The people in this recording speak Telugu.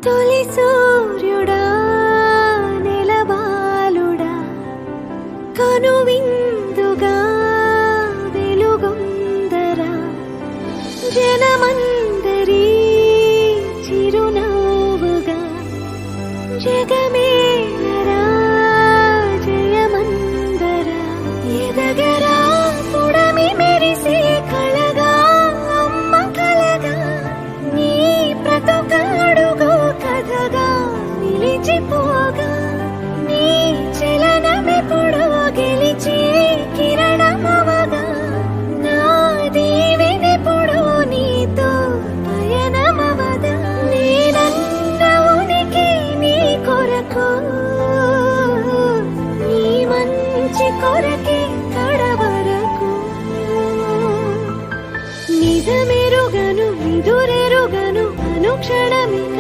తొలి సూర్యుడా నెలవాలుడా కనువిందుగా వెలుగొందరా జనమందరి చిరునవ్వుగా జగమేలరా జయమందరా ఎదగరా పుడమి మెరిసే కళగా అమ్మ కలగా నీ బ్రతుకాడుగో కథగా నిలిచిపోగా నీ చలనమెప్పుడో గెలిచి కిరణమవగా నా దీవెనెప్పుడో నీతో పయనమవదా నేనన్న ఉనికి నీ కొరకు నీ మంచి కొరకే కడవరకు నిజమెరుగను నిదురెరుగను అనుక్షణమిక